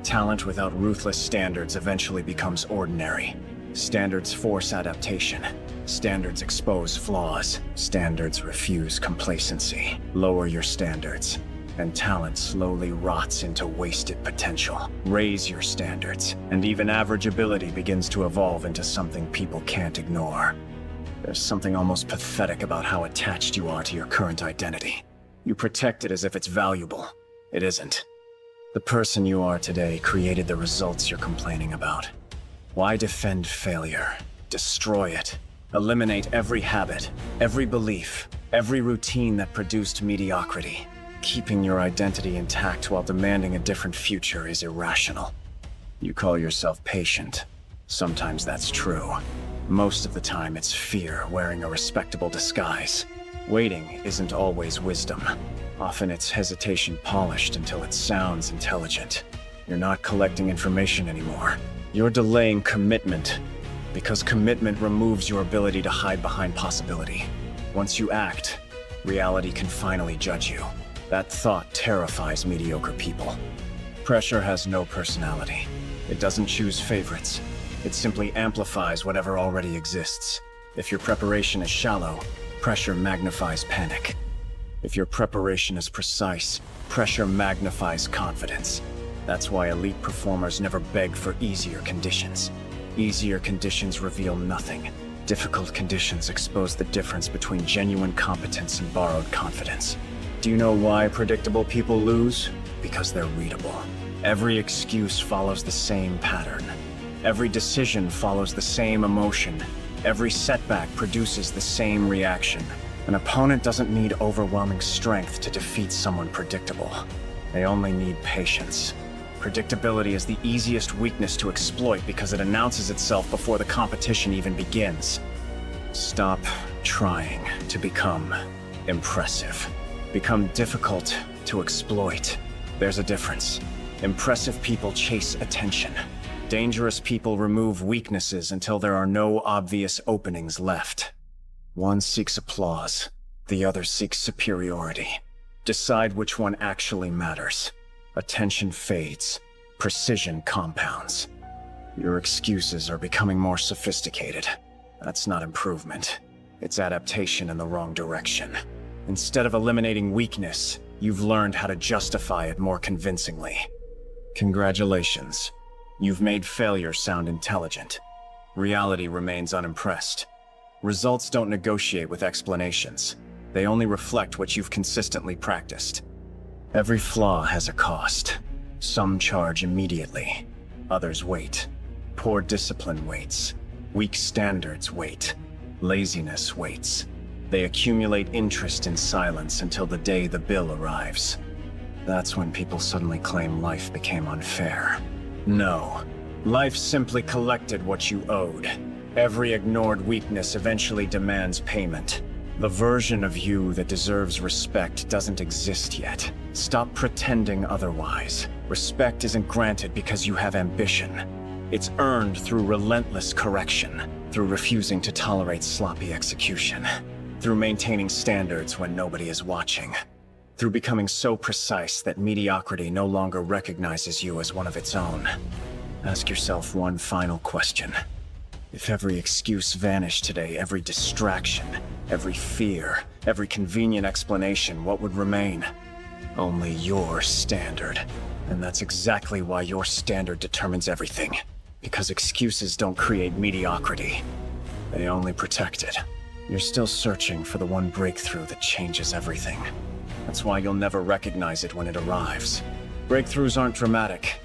Talent without ruthless standards eventually becomes ordinary. Standards force adaptation. Standards expose flaws. Standards refuse complacency. Lower your standards, and talent slowly rots into wasted potential. Raise your standards, and even average ability begins to evolve into something people can't ignore. There's something almost pathetic about how attached you are to your current identity. You protect it as if it's valuable. It isn't. The person you are today created the results you're complaining about. Why defend failure? Destroy it. Eliminate every habit, every belief, every routine that produced mediocrity. Keeping your identity intact while demanding a different future is irrational. You call yourself patient. Sometimes that's true. Most of the time it's fear wearing a respectable disguise. Waiting isn't always wisdom. Often it's hesitation polished until it sounds intelligent. You're not collecting information anymore. You're delaying commitment, because commitment removes your ability to hide behind possibility. Once you act, reality can finally judge you. That thought terrifies mediocre people. Pressure has no personality. It doesn't choose favorites. It simply amplifies whatever already exists. If your preparation is shallow, pressure magnifies panic. If your preparation is precise, pressure magnifies confidence. That's why elite performers never beg for easier conditions. Easier conditions reveal nothing. Difficult conditions expose the difference between genuine competence and borrowed confidence. Do you know why predictable people lose? Because they're readable. Every excuse follows the same pattern. Every decision follows the same emotion. Every setback produces the same reaction. An opponent doesn't need overwhelming strength to defeat someone predictable. They only need patience. Predictability is the easiest weakness to exploit because it announces itself before the competition even begins. Stop trying to become impressive. become difficult to exploit. There's a difference. Impressive people chase attention. Dangerous people remove weaknesses until there are no obvious openings left. One seeks applause, the other seeks superiority. Decide which one actually matters. Attention fades, precision compounds. Your excuses are becoming more sophisticated. That's not improvement. It's adaptation in the wrong direction. Instead of eliminating weakness, you've learned how to justify it more convincingly. Congratulations. You've made failure sound intelligent. Reality remains unimpressed. Results don't negotiate with explanations. They only reflect what you've consistently practiced. Every flaw has a cost. Some charge immediately. Others wait. Poor discipline waits. Weak standards wait. Laziness waits. They accumulate interest in silence until the day the bill arrives. That's when people suddenly claim life became unfair. No. Life simply collected what you owed. Every ignored weakness eventually demands payment. The version of you that deserves respect doesn't exist yet. Stop pretending otherwise. Respect isn't granted because you have ambition. It's earned through relentless correction, through refusing to tolerate sloppy execution, through maintaining standards when nobody is watching, through becoming so precise that mediocrity no longer recognizes you as one of its own. Ask yourself one final question. If every excuse vanished today, every distraction, every fear, every convenient explanation, what would remain? Only your standard. And that's exactly why your standard determines everything. Because excuses don't create mediocrity. They only protect it. You're still searching for the one breakthrough that changes everything. That's why you'll never recognize it when it arrives. Breakthroughs aren't dramatic.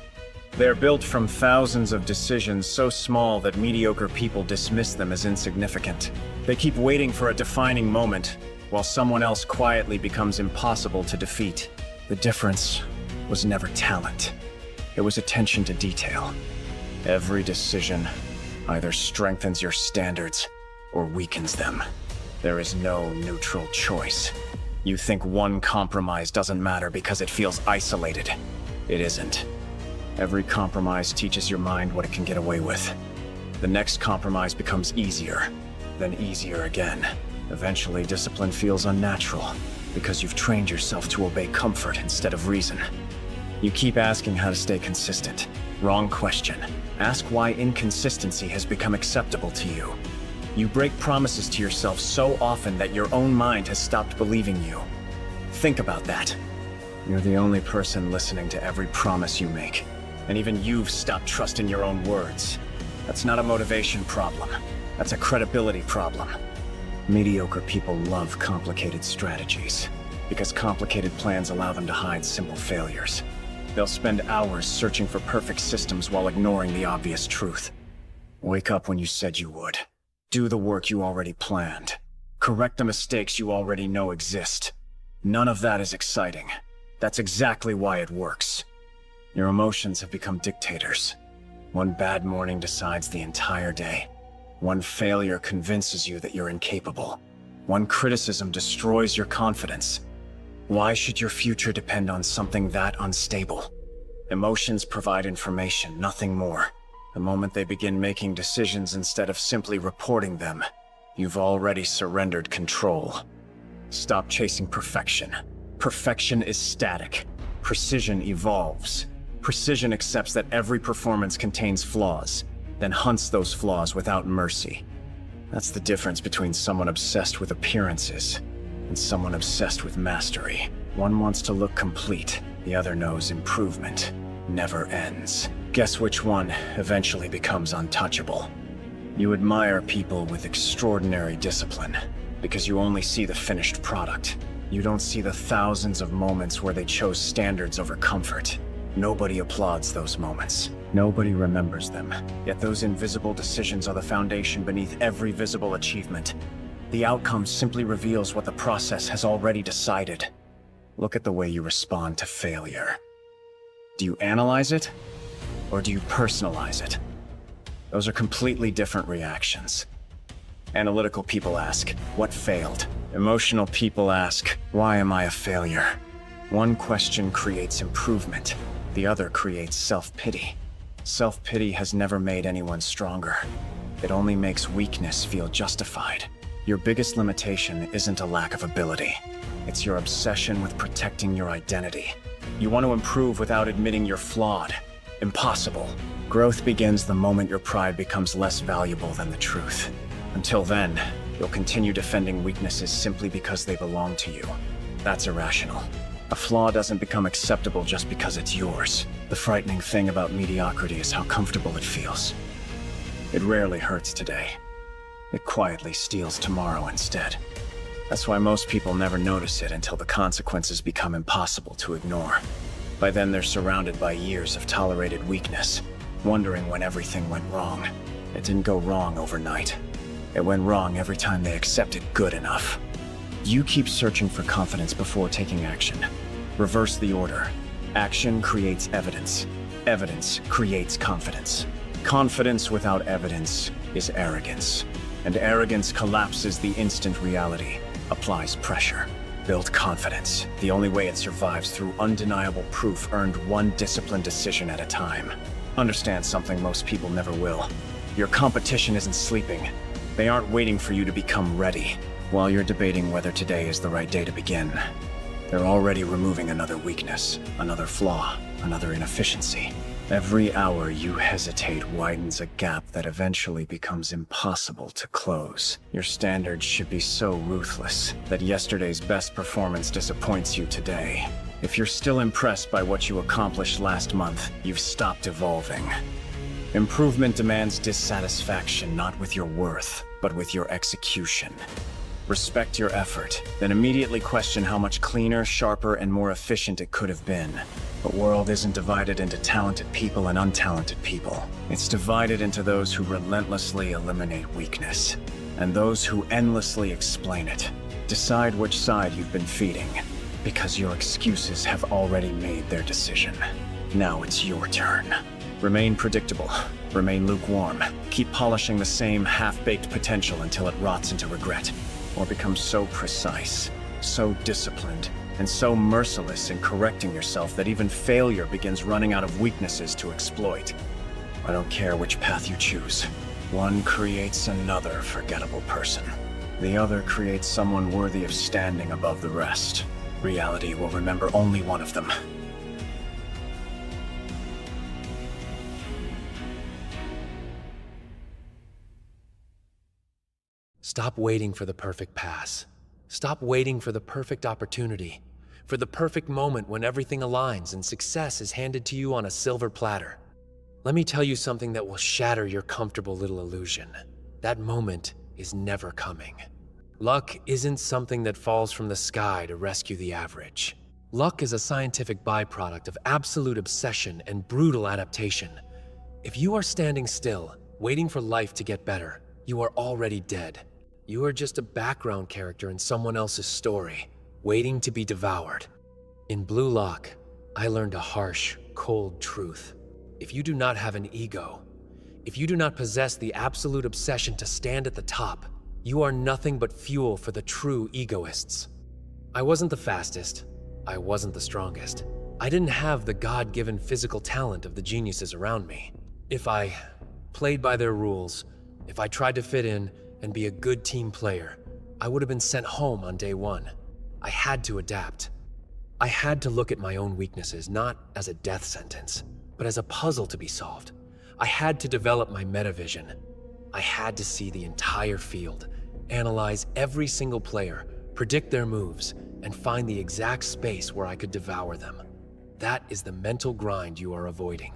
They're built from thousands of decisions so small that mediocre people dismiss them as insignificant. They keep waiting for a defining moment, while someone else quietly becomes impossible to defeat. The difference was never talent. It was attention to detail. Every decision either strengthens your standards or weakens them. There is no neutral choice. You think one compromise doesn't matter because it feels isolated. It isn't. Every compromise teaches your mind what it can get away with. The next compromise becomes easier, then easier again. Eventually, discipline feels unnatural because you've trained yourself to obey comfort instead of reason. You keep asking how to stay consistent. Wrong question. Ask why inconsistency has become acceptable to you. You break promises to yourself so often that your own mind has stopped believing you. Think about that. You're the only person listening to every promise you make. And even you've stopped trusting your own words. That's not a motivation problem. That's a credibility problem. Mediocre people love complicated strategies, because complicated plans allow them to hide simple failures. They'll spend hours searching for perfect systems while ignoring the obvious truth. Wake up when you said you would. Do the work you already planned. Correct the mistakes you already know exist. None of that is exciting. That's exactly why it works. Your emotions have become dictators. One bad morning decides the entire day. One failure convinces you that you're incapable. One criticism destroys your confidence. Why should your future depend on something that unstable? Emotions provide information, nothing more. The moment they begin making decisions instead of simply reporting them, you've already surrendered control. Stop chasing perfection. Perfection is static. Precision evolves. Precision accepts that every performance contains flaws, then hunts those flaws without mercy. That's the difference between someone obsessed with appearances and someone obsessed with mastery. One wants to look complete, the other knows improvement never ends. Guess which one eventually becomes untouchable? You admire people with extraordinary discipline because you only see the finished product. You don't see the thousands of moments where they chose standards over comfort. Nobody applauds those moments. Nobody remembers them. Yet those invisible decisions are the foundation beneath every visible achievement. The outcome simply reveals what the process has already decided. Look at the way you respond to failure. Do you analyze it, or do you personalize it? Those are completely different reactions. Analytical people ask, what failed? Emotional people ask, why am I a failure? One question creates improvement. The other creates self-pity. Self-pity has never made anyone stronger. It only makes weakness feel justified. Your biggest limitation isn't a lack of ability. It's your obsession with protecting your identity. You want to improve without admitting you're flawed. Impossible. Growth begins the moment your pride becomes less valuable than the truth. Until then, you'll continue defending weaknesses simply because they belong to you. That's irrational. A flaw doesn't become acceptable just because it's yours. The frightening thing about mediocrity is how comfortable it feels. It rarely hurts today. It quietly steals tomorrow instead. That's why most people never notice it until the consequences become impossible to ignore. By then they're surrounded by years of tolerated weakness, wondering when everything went wrong. It didn't go wrong overnight. It went wrong every time they accepted good enough. You keep searching for confidence before taking action. Reverse the order. Action creates evidence. Evidence creates confidence. Confidence without evidence is arrogance. And arrogance collapses the instant reality, applies pressure. Build confidence. The only way it survives through undeniable proof earned one disciplined decision at a time. Understand something most people never will. Your competition isn't sleeping. They aren't waiting for you to become ready. While you're debating whether today is the right day to begin, they're already removing another weakness, another flaw, another inefficiency. Every hour you hesitate widens a gap that eventually becomes impossible to close. Your standards should be so ruthless that yesterday's best performance disappoints you today. If you're still impressed by what you accomplished last month, you've stopped evolving. Improvement demands dissatisfaction not with your worth, but with your execution. Respect your effort, then immediately question how much cleaner, sharper, and more efficient it could have been. The world isn't divided into talented people and untalented people. It's divided into those who relentlessly eliminate weakness, and those who endlessly explain it. Decide which side you've been feeding, because your excuses have already made their decision. Now it's your turn. Remain predictable. Remain lukewarm. Keep polishing the same half-baked potential until it rots into regret. Or become so precise, so disciplined, and so merciless in correcting yourself that even failure begins running out of weaknesses to exploit. I don't care which path you choose. One creates another forgettable person. The other creates someone worthy of standing above the rest. Reality will remember only one of them. Stop waiting for the perfect pass. Stop waiting for the perfect opportunity, for the perfect moment when everything aligns and success is handed to you on a silver platter. Let me tell you something that will shatter your comfortable little illusion. That moment is never coming. Luck isn't something that falls from the sky to rescue the average. Luck is a scientific byproduct of absolute obsession and brutal adaptation. If you are standing still, waiting for life to get better, you are already dead. You are just a background character in someone else's story, waiting to be devoured. In Blue Lock, I learned a harsh, cold truth. If you do not have an ego, if you do not possess the absolute obsession to stand at the top, you are nothing but fuel for the true egoists. I wasn't the fastest. I wasn't the strongest. I didn't have the God-given physical talent of the geniuses around me. If I played by their rules, if I tried to fit in and be a good team player, I would have been sent home on day one. I had to adapt. I had to look at my own weaknesses not as a death sentence, but as a puzzle to be solved. I had to develop my metavision. I had to see the entire field, analyze every single player, predict their moves, and find the exact space where I could devour them. That is the mental grind you are avoiding.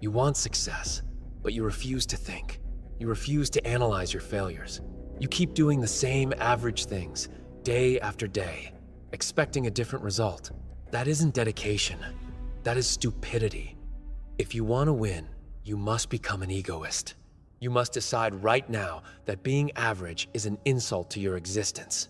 You want success, but you refuse to think. You refuse to analyze your failures. You keep doing the same average things, day after day, expecting a different result. That isn't dedication. That is stupidity. If you want to win, you must become an egoist. You must decide right now that being average is an insult to your existence.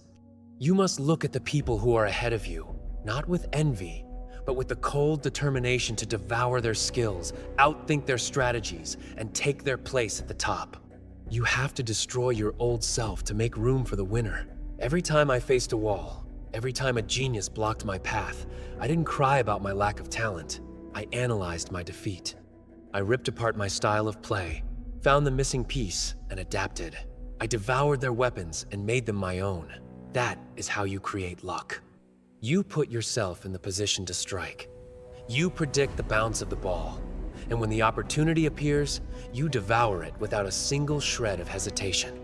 You must look at the people who are ahead of you, not with envy, but with the cold determination to devour their skills, outthink their strategies, and take their place at the top. You have to destroy your old self to make room for the winner. Every time I faced a wall, every time a genius blocked my path, I didn't cry about my lack of talent. I analyzed my defeat. I ripped apart my style of play, found the missing piece, and adapted. I devoured their weapons and made them my own. That is how you create luck. You put yourself in the position to strike. You predict the bounce of the ball. And when the opportunity appears, you devour it without a single shred of hesitation.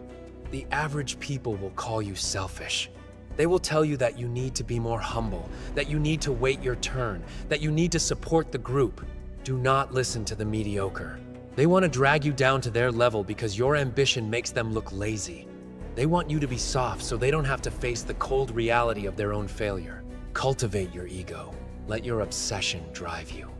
The average people will call you selfish. They will tell you that you need to be more humble, that you need to wait your turn, that you need to support the group. Do not listen to the mediocre. They want to drag you down to their level because your ambition makes them look lazy. They want you to be soft so they don't have to face the cold reality of their own failure. Cultivate your ego. Let your obsession drive you.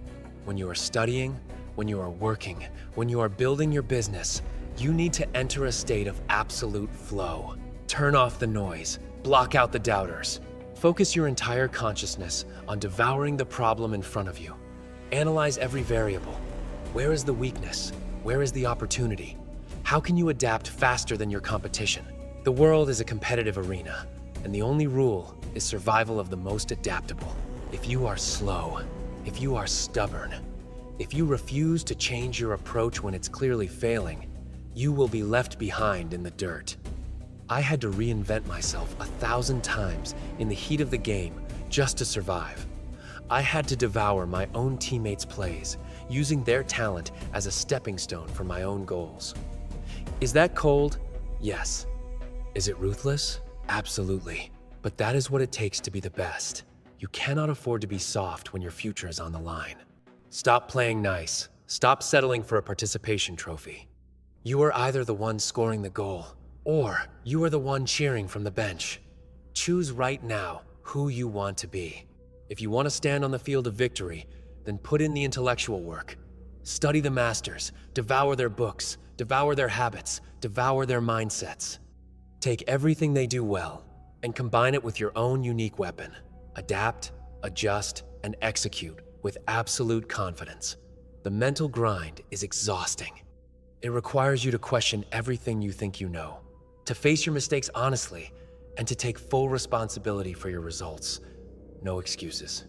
When you are studying, when you are working, when you are building your business, you need to enter a state of absolute flow. Turn off the noise. Block out the doubters. Focus your entire consciousness on devouring the problem in front of you. Analyze every variable. Where is the weakness? Where is the opportunity? How can you adapt faster than your competition? The world is a competitive arena, and the only rule is survival of the most adaptable. If you are slow, if you are stubborn, if you refuse to change your approach when it's clearly failing, you will be left behind in the dirt. I had to reinvent myself 1,000 times in the heat of the game just to survive. I had to devour my own teammates' plays, using their talent as a stepping stone for my own goals. Is that cold? Yes. Is it ruthless? Absolutely. But that is what it takes to be the best. You cannot afford to be soft when your future is on the line. Stop playing nice. Stop settling for a participation trophy. You are either the one scoring the goal, or you are the one cheering from the bench. Choose right now who you want to be. If you want to stand on the field of victory, then put in the intellectual work. Study the masters, devour their books, devour their habits, devour their mindsets. Take everything they do well and combine it with your own unique weapon. Adapt, adjust, and execute with absolute confidence. The mental grind is exhausting. It requires you to question everything you think you know, to face your mistakes honestly, and to take full responsibility for your results. No excuses.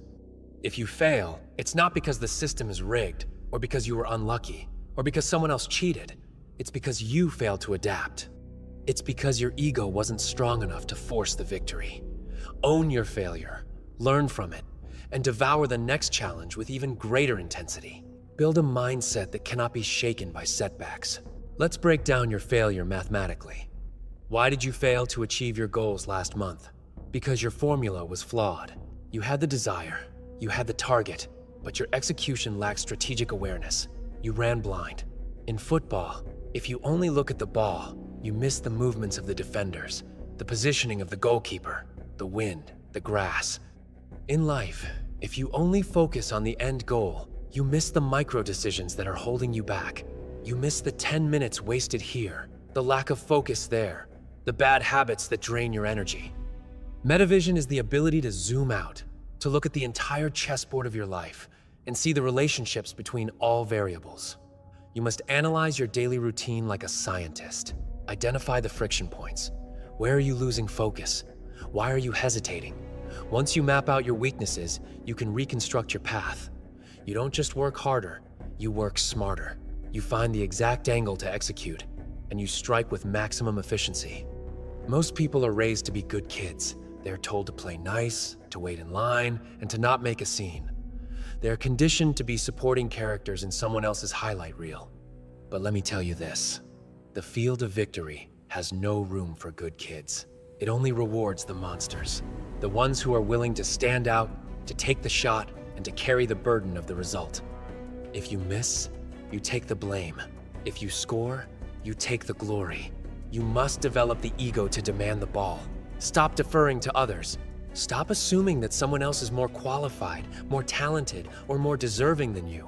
If you fail, it's not because the system is rigged, or because you were unlucky, or because someone else cheated. It's because you failed to adapt. It's because your ego wasn't strong enough to force the victory. Own your failure, learn from it, and devour the next challenge with even greater intensity. Build a mindset that cannot be shaken by setbacks. Let's break down your failure mathematically. Why did you fail to achieve your goals last month? Because your formula was flawed. You had the desire, you had the target, but your execution lacked strategic awareness. You ran blind. In football, if you only look at the ball, you miss the movements of the defenders, the positioning of the goalkeeper, the wind, the grass. In life, if you only focus on the end goal, you miss the micro decisions that are holding you back. You miss the 10 minutes wasted here, the lack of focus there, the bad habits that drain your energy. Metavision is the ability to zoom out, to look at the entire chessboard of your life and see the relationships between all variables. You must analyze your daily routine like a scientist. Identify the friction points. Where are you losing focus? Why are you hesitating? Once you map out your weaknesses, you can reconstruct your path. You don't just work harder, you work smarter. You find the exact angle to execute, and you strike with maximum efficiency. Most people are raised to be good kids. They are told to play nice, to wait in line, and to not make a scene. They are conditioned to be supporting characters in someone else's highlight reel. But let me tell you this, the field of victory has no room for good kids. It only rewards the monsters, the ones who are willing to stand out, to take the shot, and to carry the burden of the result. If you miss, you take the blame. If you score, you take the glory. You must develop the ego to demand the ball. Stop deferring to others. Stop assuming that someone else is more qualified, more talented, or more deserving than you.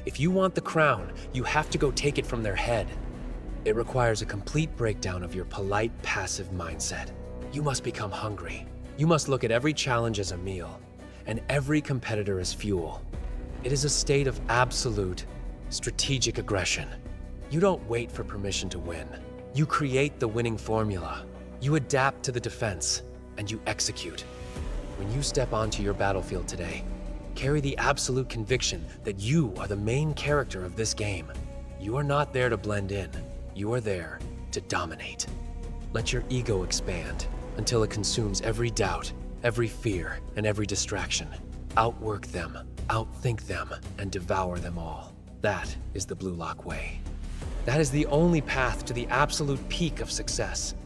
If you want the crown, you have to go take it from their head. It requires a complete breakdown of your polite, passive mindset. You must become hungry. You must look at every challenge as a meal, and every competitor as fuel. It is a state of absolute, strategic aggression. You don't wait for permission to win. You create the winning formula. You adapt to the defense, and you execute. When you step onto your battlefield today, carry the absolute conviction that you are the main character of this game. You are not there to blend in. You are there to dominate. Let your ego expand until it consumes every doubt, every fear, and every distraction. Outwork them, outthink them, and devour them all. That is the Blue Lock way. That is the only path to the absolute peak of success.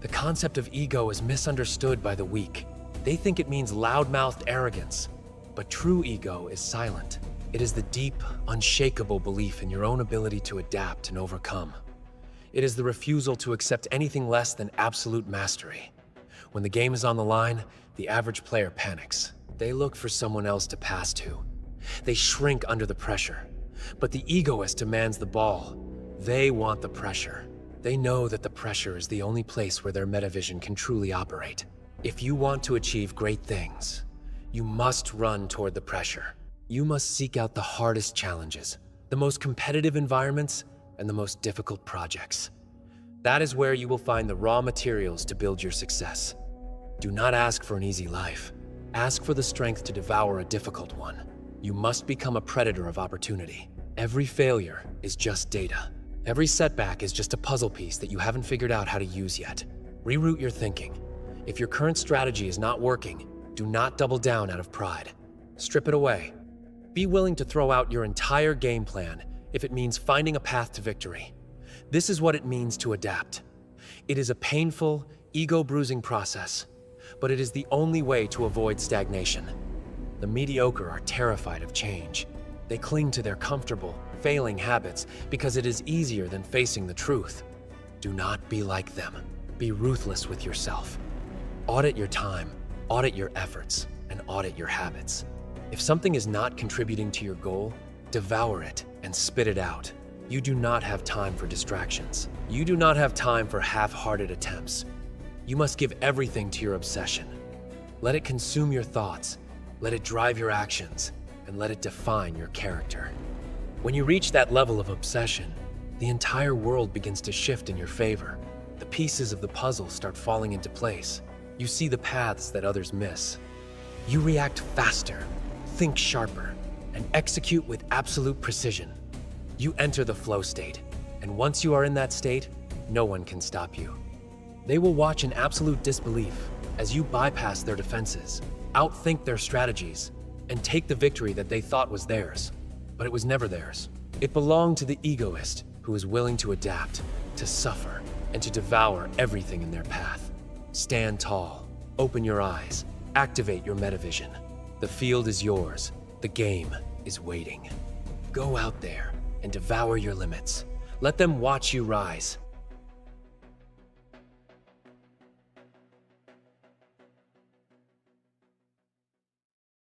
The concept of ego is misunderstood by the weak. They think it means loud-mouthed arrogance. But true ego is silent. It is the deep, unshakable belief in your own ability to adapt and overcome. It is the refusal to accept anything less than absolute mastery. When the game is on the line, the average player panics. They look for someone else to pass to. They shrink under the pressure. But the egoist demands the ball. They want the pressure. They know that the pressure is the only place where their metavision can truly operate. If you want to achieve great things, you must run toward the pressure. You must seek out the hardest challenges, the most competitive environments, and the most difficult projects. That is where you will find the raw materials to build your success. Do not ask for an easy life. Ask for the strength to devour a difficult one. You must become a predator of opportunity. Every failure is just data. Every setback is just a puzzle piece that you haven't figured out how to use yet. Reroute your thinking. If your current strategy is not working, do not double down out of pride. Strip it away. Be willing to throw out your entire game plan if it means finding a path to victory. This is what it means to adapt. It is a painful, ego-bruising process, but it is the only way to avoid stagnation. The mediocre are terrified of change. They cling to their comfortable, failing habits because it is easier than facing the truth. Do not be like them. Be ruthless with yourself. Audit your time, audit your efforts, and audit your habits. If something is not contributing to your goal, devour it and spit it out. You do not have time for distractions. You do not have time for half-hearted attempts. You must give everything to your obsession. Let it consume your thoughts, let it drive your actions, and let it define your character. When you reach that level of obsession, the entire world begins to shift in your favor. The pieces of the puzzle start falling into place. You see the paths that others miss. You react faster, think sharper, and execute with absolute precision. You enter the flow state, and once you are in that state, no one can stop you. They will watch in absolute disbelief as you bypass their defenses, outthink their strategies, and take the victory that they thought was theirs. But it was never theirs. It belonged to the egoist who is willing to adapt, to suffer, and to devour everything in their path. Stand tall, open your eyes, activate your metavision. The field is yours, the game is waiting. Go out there and devour your limits. Let them watch you rise.